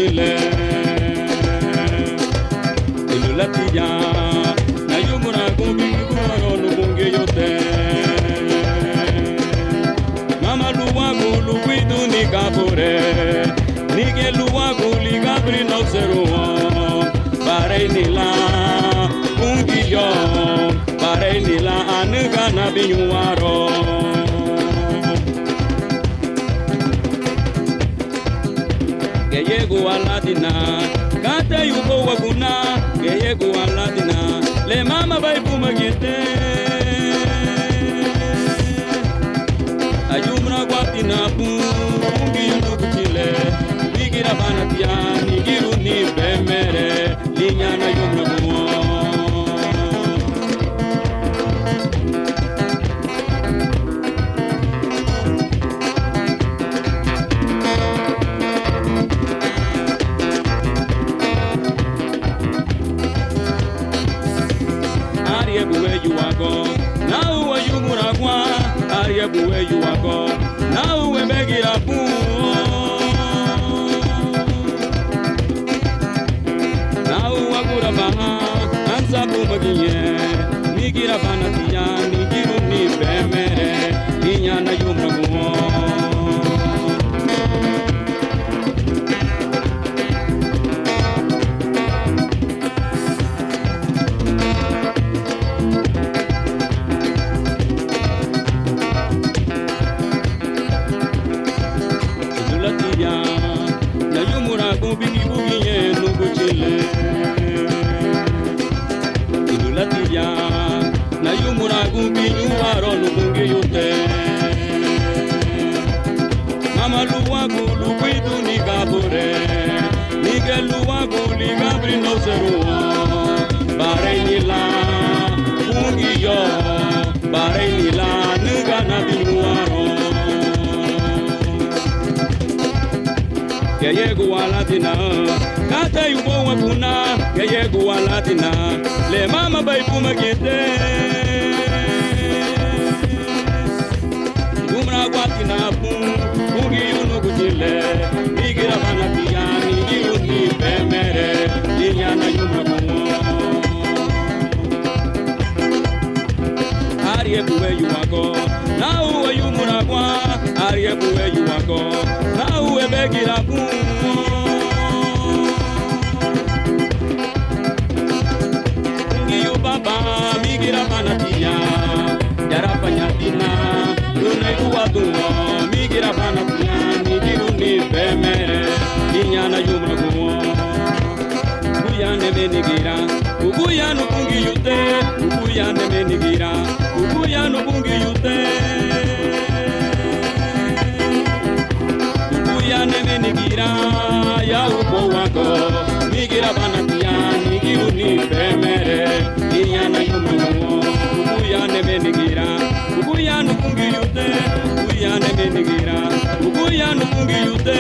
nukuchile ilulatia na yumura kumbikuaro nukunge yote mama luwagu luwidu ni kapure nige luwagu ligabri no seruo bare nila kungiyo bare nila anuga na binyuaro Geyegu aladina, kate yuko waguna. Geyegu aladina, le mama baibu magete. Ayumra guatina pungi yunukuchile. Nigira banatia, nigiru ni bemere. Linya na yumra buo. Where you are gone, now where you muragwa, Ariebu where you are gone, now we beg it up. Now Wagura Baha, and Sabu Bagiye, Nigira Banatia, Nigiru ni Bemere, Inyana Yumrago. Bini bugiye nukuchile ilulatia na yumura gubinyu aro nukunge yote mama luwagu luwidu ni kabure nige luwagu ligabri no seruo bare nila kungiyo bare nila nuga na binyuaro Geyegu aladina, kate yuko waguna. Geyegu aladina, le mama baibu magete. Yumra guatina pungi yunukuchile. Nigira banatia, nigiru ni bemere. Linyana yumra buo. Ariebu where you are gone, now where you muragwa. Ariebu where you are gone, now we beg it up. Ngiyo baba migira banatia, yara panyatina, luna ikuwaduwa. Migira banatia, nigiru ni bemere, inyana yumraguwa. Uguyane benigira, uguyano bungi yute, uguyane benigira, uguyano bungi yute. Uguyane benigira, ya upo wako, migira banatia, nigiru ni bemere, inyana yumraguwa. Uguyane benigira, uguyano bungi yute, uguyane benigira, uguyano bungi yute.